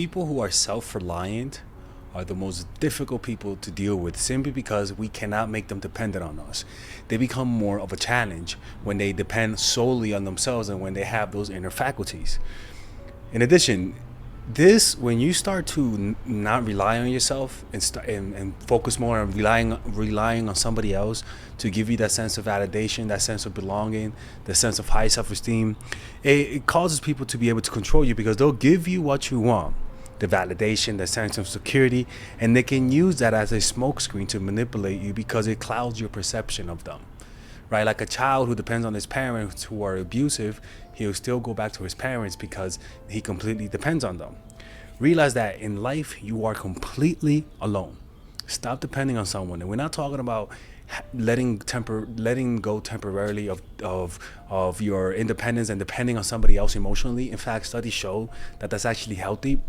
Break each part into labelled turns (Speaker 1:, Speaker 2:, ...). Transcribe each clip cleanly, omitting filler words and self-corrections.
Speaker 1: People who are self-reliant are the most difficult people to deal with simply because we cannot make them dependent on us. They become more of a challenge when they depend solely on themselves and when they have those inner faculties. In addition, this when you start to not rely on yourself and focus more on relying on somebody else to give you that sense of validation, that sense of belonging, the sense of high self-esteem, it causes people to be able to control you because they'll give you what you want, the validation, the sense of security, and they can use that as a smokescreen to manipulate you because it clouds your perception of them. Right? Like a child who depends on his parents who are abusive, he'll still go back to his parents because he completely depends on them. Realize that in life you are completely alone. Stop depending on someone. And we're not talking about letting go temporarily of your independence and depending on somebody else emotionally. In fact, studies show that that's actually healthy,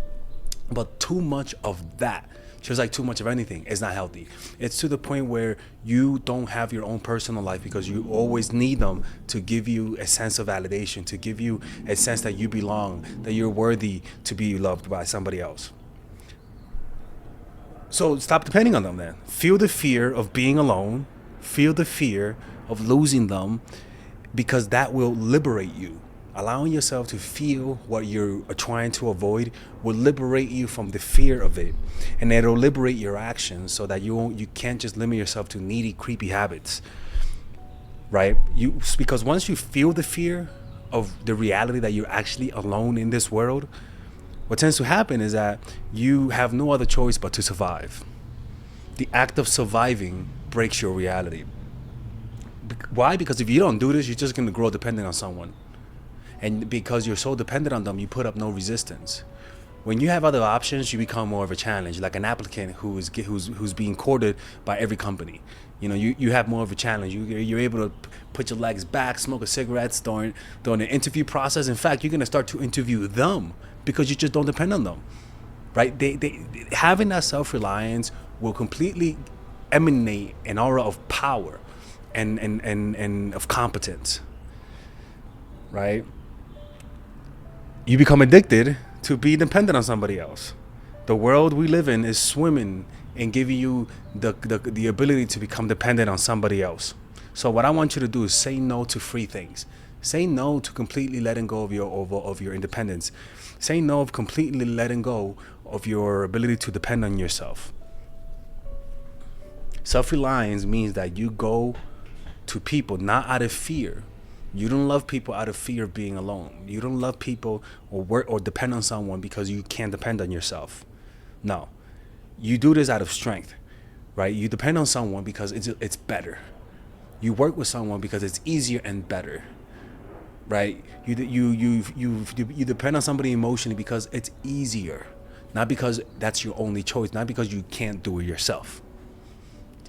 Speaker 1: but too much of that, just like too much of anything, is not healthy. It's to the point where you don't have your own personal life because you always need them to give you a sense of validation, to give you a sense that you belong, that you're worthy to be loved by somebody else. So stop depending on them then. Feel the fear of being alone, feel the fear of losing them, because that will liberate you. Allowing yourself to feel what you're trying to avoid will liberate you from the fear of it, and it'll liberate your actions so that you can't just limit yourself to needy, creepy habits, right? Because once you feel the fear of the reality that you're actually alone in this world, what tends to happen is that you have no other choice but to survive. The act of surviving breaks your reality. Why? Because if you don't do this, you're just going to grow dependent on someone. And because you're so dependent on them, you put up no resistance. When you have other options, you become more of a challenge, like an applicant who's being courted by every company. You have more of a challenge. You're able to put your legs back, smoke a cigarette during the interview process. In fact, you're gonna start to interview them because you just don't depend on them, right? They having that self-reliance will completely emanate an aura of power and of competence, right? You become addicted to be dependent on somebody else. The world we live in is swimming in giving you the ability to become dependent on somebody else. So what I want you to do is say no to free things. Say no to completely letting go of your independence. Say no of completely letting go of your ability to depend on yourself. Self-reliance means that you go to people not out of fear. You don't love people out of fear of being alone. You don't love people or work or depend on someone because you can't depend on yourself. No. You do this out of strength, right? You depend on someone because it's better. You work with someone because it's easier and better, right? You depend on somebody emotionally because it's easier, not because that's your only choice, not because you can't do it yourself.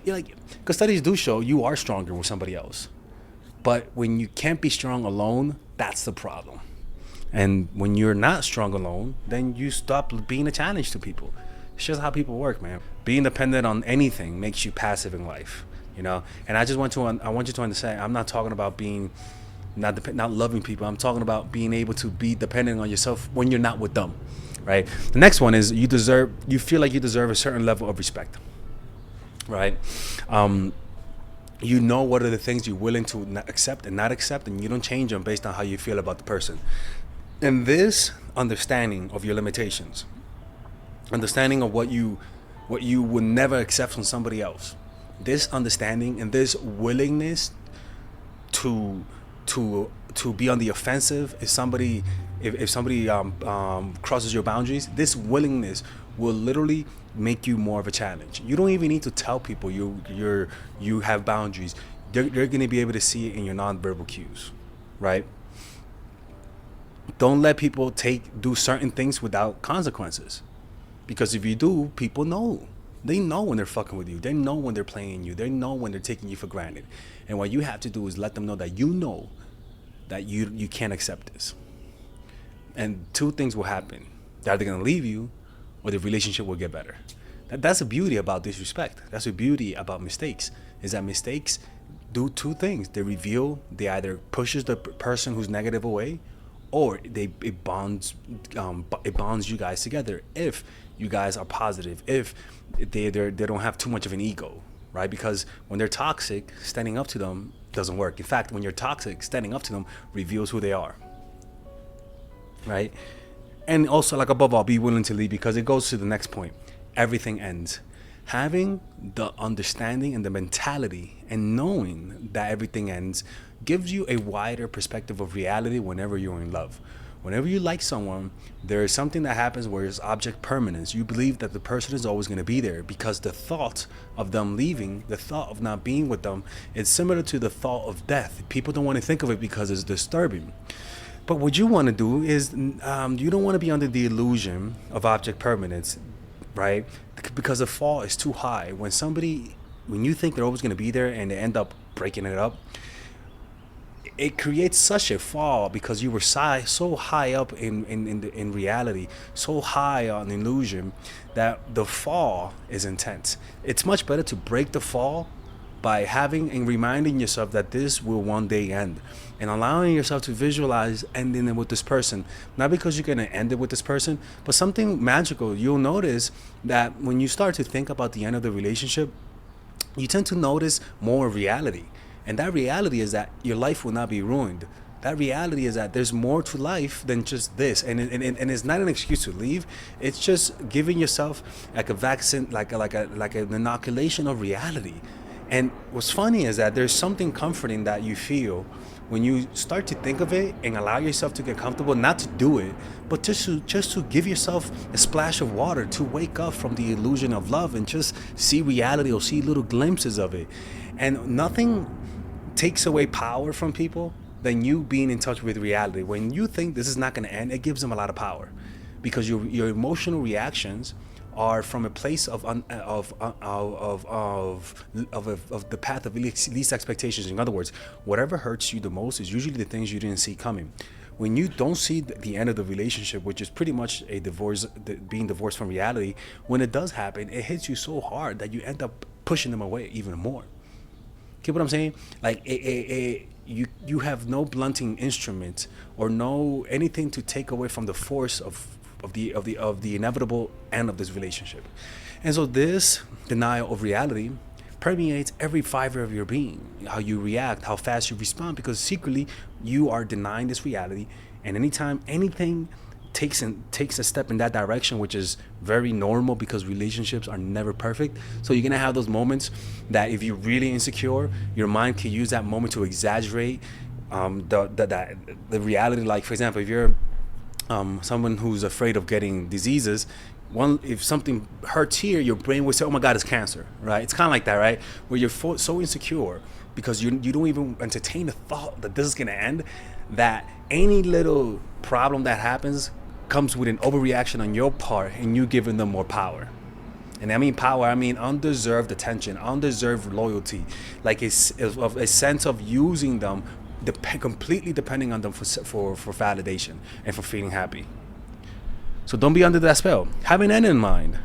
Speaker 1: Because studies do show you are stronger with somebody else. But when you can't be strong alone, that's the problem. And when you're not strong alone, then you stop being a challenge to people. It's just how people work, man. Being dependent on anything makes you passive in life, And I want you to understand. I'm not talking about being not loving people. I'm talking about being able to be dependent on yourself when you're not with them, right? The next one is you feel like you deserve a certain level of respect, right? You know what are the things you're willing to accept and not accept, and you don't change them based on how you feel about the person. And this understanding of your limitations, understanding of what you would never accept from somebody else, this understanding and this willingness to be on the offensive if somebody crosses your boundaries, this willingness will literally make you more of a challenge. You don't even need to tell people you have boundaries. They're going to be able to see it in your nonverbal cues, right? Don't let people do certain things without consequences, because if you do, people know. They know when they're fucking with you. They know when they're playing you. They know when they're taking you for granted. And what you have to do is let them know that you can't accept this. And two things will happen. They're either going to leave you or the relationship will get better. That's the beauty about disrespect. That's the beauty about mistakes, is that mistakes do two things. They either pushes the person who's negative away, or it bonds you guys together if you guys are positive, if they don't have too much of an ego, right? Because when they're toxic, standing up to them doesn't work. In fact, when you're toxic, standing up to them reveals who they are, right? And also, like, above all, be willing to leave, because it goes to the next point. Everything ends. Having the understanding and the mentality and knowing that everything ends gives you a wider perspective of reality whenever you're in love. Whenever you like someone, there is something that happens where it's object permanence. You believe that the person is always going to be there, because the thought of them leaving, the thought of not being with them, is similar to the thought of death. People don't want to think of it because it's disturbing. But what you want to do is, you don't want to be under the illusion of object permanence, right? Because the fall is too high. When you think they're always going to be there and they end up breaking it up, it creates such a fall, because you were so high up in reality, so high on illusion, that the fall is intense. It's much better to break the fall by having and reminding yourself that this will one day end, and allowing yourself to visualize ending it with this person. Not because you're going to end it with this person, but something magical. You'll notice that when you start to think about the end of the relationship, you tend to notice more reality. And that reality is that your life will not be ruined. That reality is that there's more to life than just this. And it's not an excuse to leave. It's just giving yourself like a vaccine, like an inoculation of reality. And what's funny is that there's something comforting that you feel when you start to think of it and allow yourself to get comfortable, not to do it, but just to give yourself a splash of water, to wake up from the illusion of love and just see reality, or see little glimpses of it. And nothing takes away power from people than you being in touch with reality. When you think this is not going to end, it gives them a lot of power, because your emotional reactions are from a place of the path of least expectations. In other words, whatever hurts you the most is usually the things you didn't see coming. When you don't see the end of the relationship, which is pretty much a divorce, being divorced from reality, when it does happen, it hits you so hard that you end up pushing them away even more. Get what I'm saying? Like, you have no blunting instrument or no anything to take away from the force of the inevitable end of this relationship. And so this denial of reality permeates every fiber of your being. How you react, how fast you respond, because secretly you are denying this reality. And anytime anything takes a step in that direction, which is very normal, because relationships are never perfect. So you're gonna have those moments that if you're really insecure, your mind can use that moment to exaggerate the reality. Like, for example, if you're someone who's afraid of getting diseases, if something hurts here, your brain will say, "Oh my God, it's cancer," right? It's kind of like that, right? Where you're so insecure because you don't even entertain the thought that this is gonna end, that any little problem that happens comes with an overreaction on your part, and you giving them more power. And I mean power, I mean undeserved attention, undeserved loyalty, like a sense of using them, completely depending on them for validation and for feeling happy. So don't be under that spell. Have an end in mind.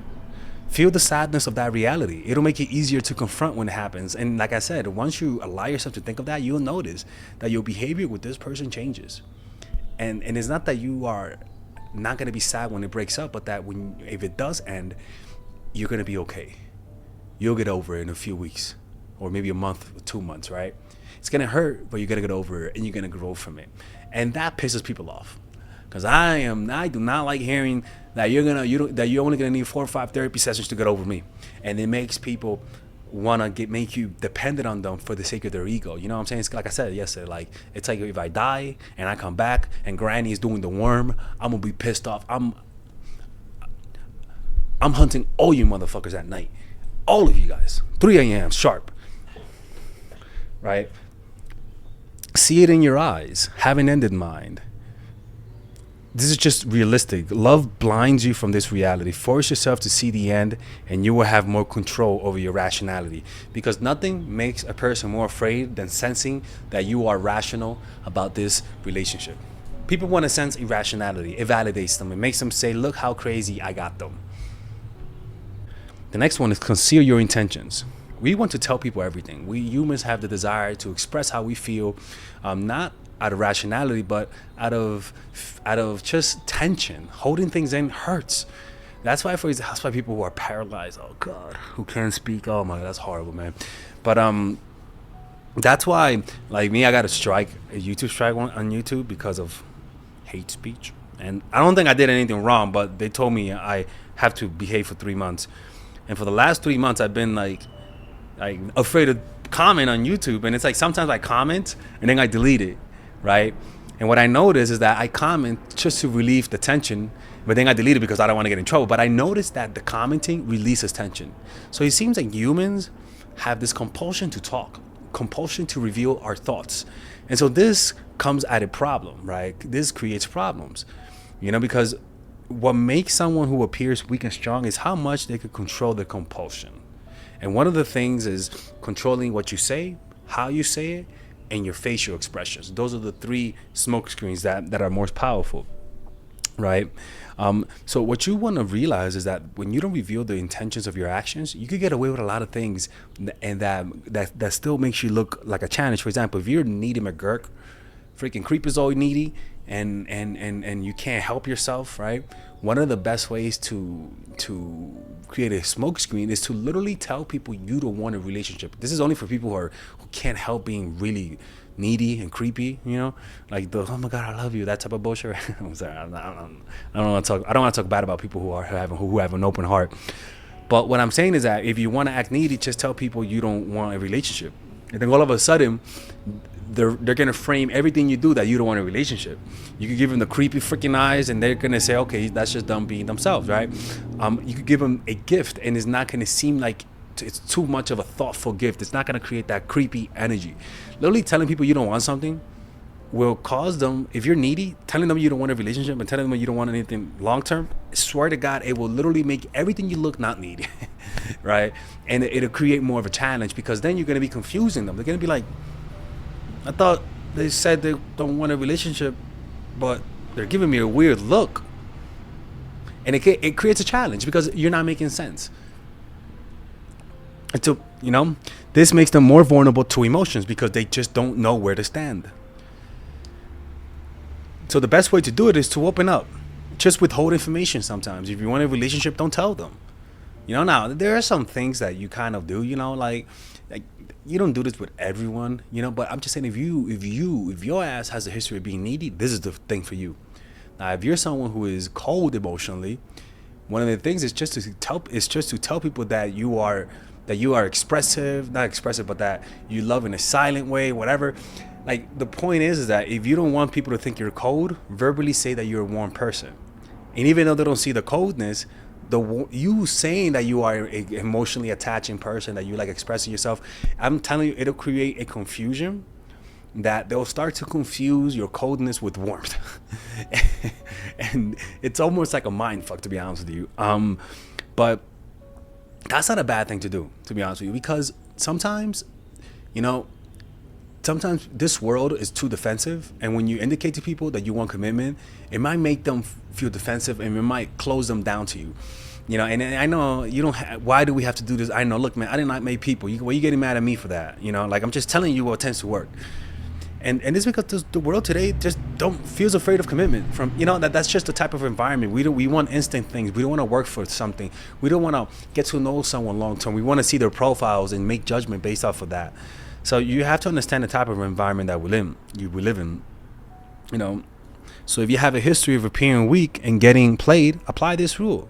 Speaker 1: Feel the sadness of that reality. It'll make it easier to confront when it happens. And like I said, once you allow yourself to think of that, you'll notice that your behavior with this person changes. And it's not that you are not going to be sad when it breaks up, but that if it does end, you're going to be okay. You'll get over it in a few weeks, or maybe a month or 2 months, right? It's going to hurt, but you're going to get over it, and you're going to grow from it. And that pisses people off, because I do not like hearing that you're only going to need 4 or 5 therapy sessions to get over me. And it makes people want to make you dependent on them for the sake of their ego. You know what I'm saying? It's like I said yesterday, like, it's like if I die and I come back and Granny is doing the worm, I'm gonna be pissed off. I'm hunting all you motherfuckers at night, all of you guys, 3 a.m. sharp, right? See it in your eyes. Have an end in mind. This is just realistic. Love blinds you from this reality. Force yourself to see the end, and you will have more control over your rationality. Because nothing makes a person more afraid than sensing that you are rational about this relationship. People want to sense irrationality. It validates them. It makes them say, "Look how crazy I got them." The next one is conceal your intentions. We want to tell people everything. We humans have the desire to express how we feel, not out of rationality, but out of just tension. Holding things in hurts. That's why people who are paralyzed, oh god, who can't speak, oh my god, that's horrible, man. But that's why, like me, I got a YouTube strike on YouTube because of hate speech. And I don't think I did anything wrong, but they told me I have to behave for 3 months. And for the last 3 months, I've been like afraid to comment on YouTube. And it's like sometimes I comment and then I delete it, right? And what I notice is that I comment just to relieve the tension, but then I delete it because I don't want to get in trouble. But I noticed that the commenting releases tension. So it seems like humans have this compulsion to talk, compulsion to reveal our thoughts. And so this comes at a problem, right? This creates problems, because what makes someone who appears weak and strong is how much they can control the compulsion. And one of the things is controlling what you say, how you say it, and your facial expressions. Those are the three smoke screens that are most powerful, right? So what you want to realize is that when you don't reveal the intentions of your actions, you could get away with a lot of things, and that still makes you look like a challenge. For example, if you're needy McGurk, freaking creepazoid needy, and you can't help yourself, right? One of the best ways to create a smoke screen is to literally tell people you don't want a relationship. This is only for people who can't help being really needy and creepy, like the oh my god, I love you, that type of bullshit. I'm sorry, I don't want to talk bad about people who have an open heart. But what I'm saying is that if you want to act needy, just tell people you don't want a relationship, and then all of a sudden they're gonna frame everything you do that you don't want a relationship. You could give them the creepy freaking eyes, and they're gonna say, okay, that's just them being themselves, right? You could give them a gift, and it's not gonna seem like it's too much of a thoughtful gift. It's not gonna create that creepy energy. Literally telling people you don't want something will cause them, if you're needy, telling them you don't want a relationship and telling them you don't want anything long term, swear to God, it will literally make everything you look not needy, right? And it'll create more of a challenge, because then you're gonna be confusing them. They're gonna be like, I thought they said they don't want a relationship, but they're giving me a weird look. And it creates a challenge because you're not making sense. And so, this makes them more vulnerable to emotions because they just don't know where to stand. So the best way to do it is to open up. Just withhold information sometimes. If you want a relationship, don't tell them. Now, there are some things that you kind of do, like you don't do this with everyone, but I'm just saying, if your ass has a history of being needy, this is the thing for you. Now, if you're someone who is cold emotionally, one of the things is just to tell people that you are expressive, not expressive, but that you love in a silent way, whatever. Like, the point is that if you don't want people to think you're cold, verbally say that you're a warm person. And even though they don't see the coldness, you saying that you are a emotionally attaching person, that you like expressing yourself, I'm telling you, it'll create a confusion that they'll start to confuse your coldness with warmth. And it's almost like a mind fuck, to be honest with you. But that's not a bad thing to do, to be honest with you, because sometimes this world is too defensive, and when you indicate to people that you want commitment, it might make them feel defensive, and it might close them down to you. And I know you don't. Why do we have to do this? I know. Look, man, I did not make people. Why are you getting mad at me for that? Like, I'm just telling you what tends to work. And it's because the world today just feels afraid of commitment. That's just the type of environment we want instant things. We don't want to work for something. We don't want to get to know someone long term. We want to see their profiles and make judgment based off of that. So you have to understand the type of environment that we live in. So if you have a history of appearing weak and getting played, apply this rule.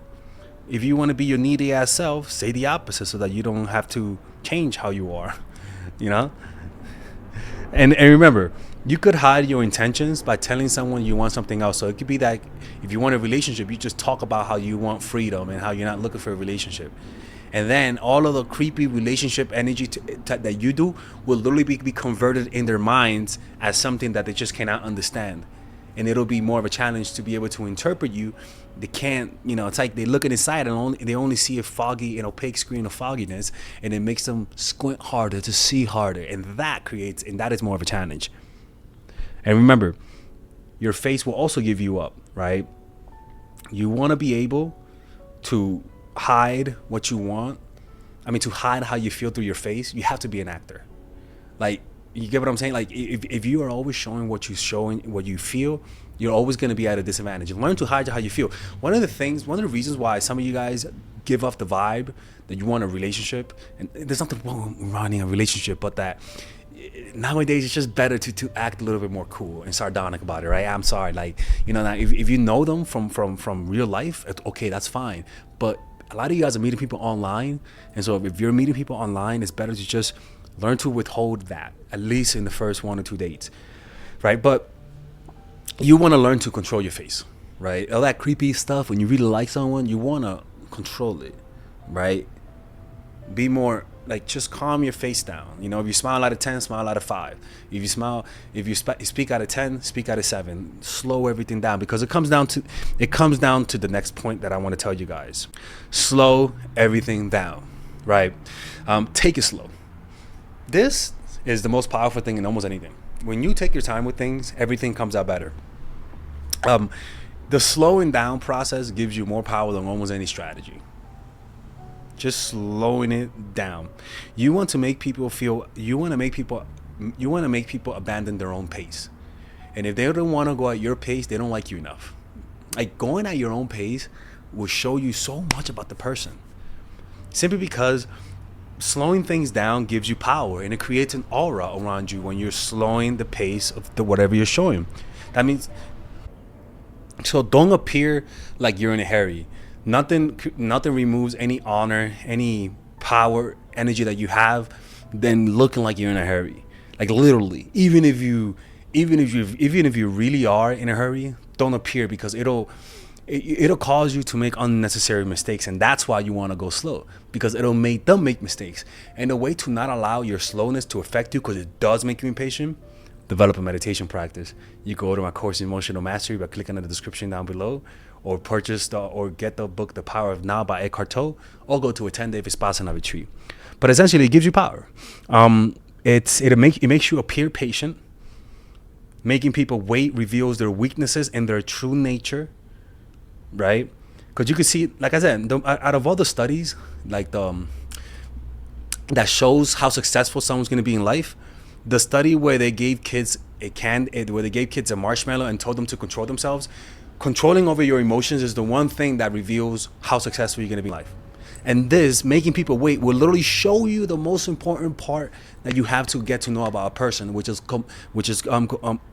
Speaker 1: If you want to be your needy ass self, say the opposite so that you don't have to change how you are. And remember, you could hide your intentions by telling someone you want something else. So it could be that if you want a relationship, you just talk about how you want freedom and how you're not looking for a relationship. And then all of the creepy relationship energy that you do will literally be converted in their minds as something that they just cannot understand. And it'll be more of a challenge to be able to interpret you. They can't, it's like they look inside and they only see a foggy and opaque screen of fogginess, and it makes them squint harder to see harder. And that is more of a challenge. And remember, your face will also give you up, right? You want to be able to hide what you want. To hide how you feel through your face, you have to be an actor. Like, You get what I'm saying? Like if you are always showing what you showing what you feel, you're always going to be at a disadvantage. Learn to hide how you feel. One of the reasons why some of you guys give off the vibe that you want a relationship, and there's nothing wrong with running a relationship, but that nowadays it's just better to act a little bit more cool and sardonic about it, right? I'm sorry, like, you know, now if you know them from real life, okay, that's fine. But a lot of you guys are meeting people online, and so if you're meeting people online, it's better to just learn to withhold that, at least in the first 1 or 2 dates, right? But you want to learn to control your face, right? All that creepy stuff, when you really like someone, you want to control it, right? Be more like, just calm your face down. You know, if you smile out of 10, smile out of 5. If you speak out of 10, speak out of 7. Slow everything down, because it comes down to the next point that I want to tell you guys. Slow everything down, right? Take it slow. This is the most powerful thing in almost anything. When you take your time with things, everything comes out better. The slowing down process gives you more power than almost any strategy. Just slowing it down. You want to make people abandon their own pace. And if they don't want to go at your pace, they don't like you enough. Like, going at your own pace will show you so much about the person. Simply because slowing things down gives you power, and it creates an aura around you when you're slowing the pace of whatever you're showing. That means, so don't appear like you're in a hurry. Nothing removes any honor, any power, energy that you have than looking like you're in a hurry. Like, literally, even if you really are in a hurry, don't appear, because it'll cause you to make unnecessary mistakes, and that's why you want to go slow, because it'll make them make mistakes. And the way to not allow your slowness to affect you, because it does make you impatient, develop a meditation practice. You go to my course, Emotional Mastery, by clicking on the description down below, or get the book The Power of Now by Eckhart Tolle, or go to a 10-day Vipassana retreat. But essentially, it gives you power. It makes you appear patient. Making people wait reveals their weaknesses and their true nature, right? Because you can see, like I said, out of all the studies, like that shows how successful someone's going to be in life, the study where they gave kids a marshmallow and told them to control themselves, controlling over your emotions is the one thing that reveals how successful you're going to be in life. And this, making people wait, will literally show you the most important part that you have to get to know about a person, which is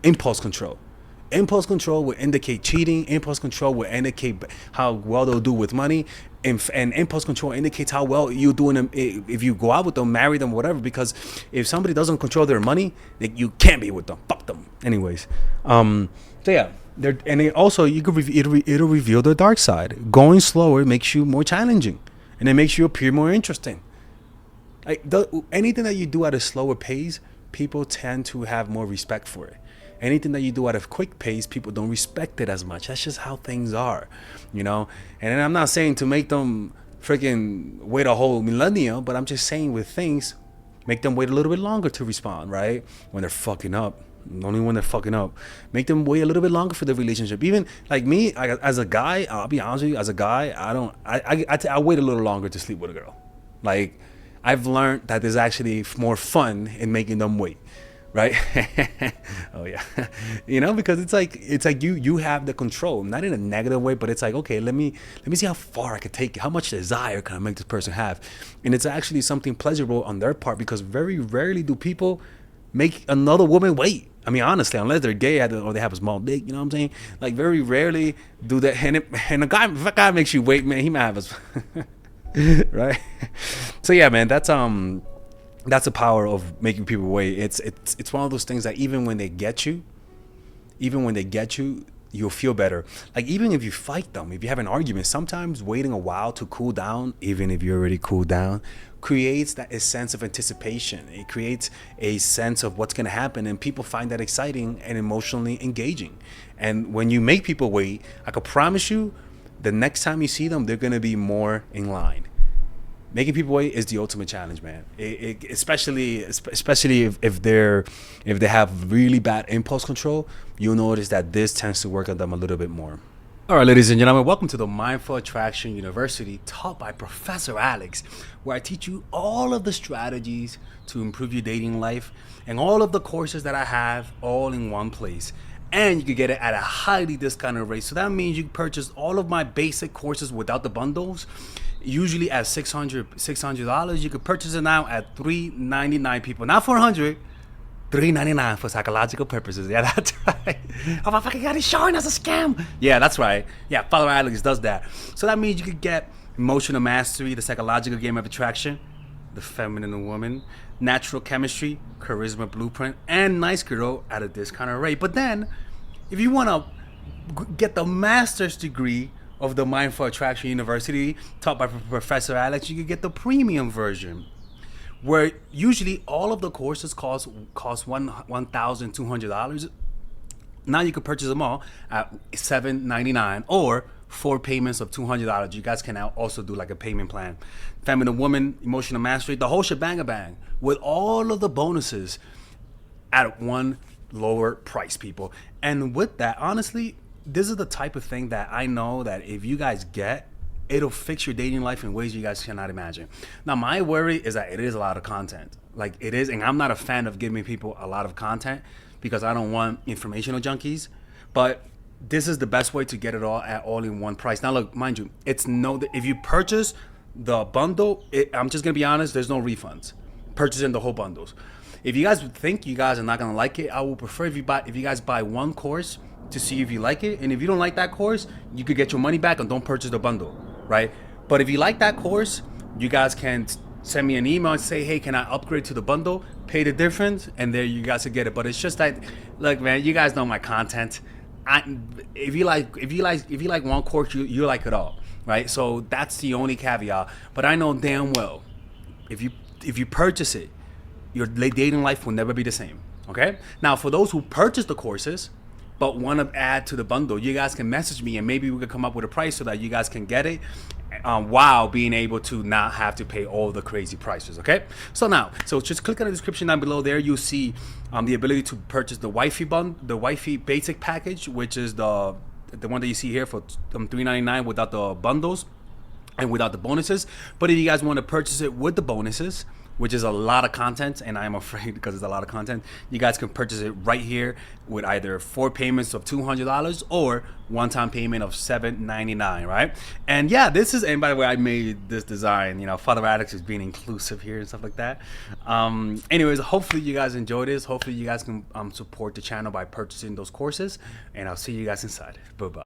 Speaker 1: impulse control. Impulse control will indicate cheating. Impulse control will indicate how well they'll do with money. And impulse control indicates how well you're doing them if you go out with them, marry them, whatever. Because if somebody doesn't control their money, you can't be with them. Fuck them. Anyways, so yeah. And it'll reveal the dark side. Going slower makes you more challenging, and it makes you appear more interesting. Like, anything that you do at a slower pace, people tend to have more respect for it. Anything that you do at a quick pace, people don't respect it as much. That's just how things are, you know. And I'm not saying to make them freaking wait a whole millennia, but I'm just saying, with things, make them wait a little bit longer to respond, right? When they're fucking up. Only when they're fucking up. Make them wait a little bit longer for the relationship. Even like me, as a guy, I'll be honest with you, as a guy, I wait a little longer to sleep with a girl. Like, I've learned that there's actually more fun in making them wait, right? Oh yeah. You know, because it's like you have the control, not in a negative way, but it's like, okay, let me see how far I could take it. How much desire can I make this person have? And it's actually something pleasurable on their part, because very rarely do people make another woman wait. I mean, honestly, unless they're gay or they have a small dick, you know what I'm saying? Like, very rarely do that. And if a guy makes you wait, man, he might have us, right? So yeah, man, that's the power of making people wait. It's one of those things that even when they get you, you'll feel better. Like, even if you fight them, if you have an argument, sometimes waiting a while to cool down, even if you're already cooled down, creates a sense of anticipation. It creates a sense of what's going to happen, and people find that exciting and emotionally engaging. And when you make people wait, I can promise you, the next time you see them, they're going to be more in line. Making people wait is the ultimate challenge, man. Especially if they have really bad impulse control, you'll notice that this tends to work on them a little bit more. All right, ladies and gentlemen, welcome to the Mindful Attraction University, taught by Professor Alex, where I teach you all of the strategies to improve your dating life and all of the courses that I have all in one place. And you can get it at a highly discounted rate. So that means you can purchase all of my basic courses without the bundles, usually at $600. You can purchase it now at $399, people, not $400. $3.99 for psychological purposes. Yeah, that's right. Oh my fucking god, he's showing us a scam. Yeah, that's right. Yeah, Father Alex does that. So that means you could get emotional mastery, the psychological game of attraction, the feminine woman, natural chemistry, charisma blueprint, and nice girl at a discounted rate. But then, if you want to get the master's degree of the Mindful Attraction University, taught by Professor Alex, you can get the premium version, where usually all of the courses cost $1,200. Now you can purchase them all at $799 or 4 payments of $200. You guys can now also do like a payment plan. Feminine woman, emotional mastery, the whole shebang bang with all of the bonuses at one lower price, people. And with that, honestly, this is the type of thing that I know that if you guys get, it'll fix your dating life in ways you guys cannot imagine. Now, my worry is that it is a lot of content. Like it is, and I'm not a fan of giving people a lot of content because I don't want informational junkies. But this is the best way to get it all in one price. Now, look, mind you, it's no. If you purchase the bundle, I'm just gonna be honest. There's no refunds. Purchasing the whole bundles. If you guys think you guys are not gonna like it, I will prefer if you guys buy one course to see if you like it, and if you don't like that course, you could get your money back and don't purchase the bundle, right? But if you like that course, you guys can send me an email and say, hey, can I upgrade to the bundle, pay the difference, and there you guys will get it. But it's just that, look, man, you guys know my content. If you like one course, you like it all, right? So that's the only caveat. But I know damn well, if you purchase it, your dating life will never be the same. Okay. Now, for those who purchase the courses but want to add to the bundle, you guys can message me and maybe we could come up with a price so that you guys can get it while being able to not have to pay all the crazy prices. Okay. So just click on the description down below. There you'll see the ability to purchase the wifey basic package, which is the one that you see here for $399 without the bundles and without the bonuses. But if you guys want to purchase it with the bonuses, which is a lot of content, and I'm afraid because it's a lot of content, you guys can purchase it right here with either 4 payments of $200 or one-time payment of $799, right? And yeah, and by the way, I made this design, Father Alex is being inclusive here and stuff like that. Anyways, hopefully you guys enjoy this. Hopefully you guys can support the channel by purchasing those courses, and I'll see you guys inside. Bye-bye.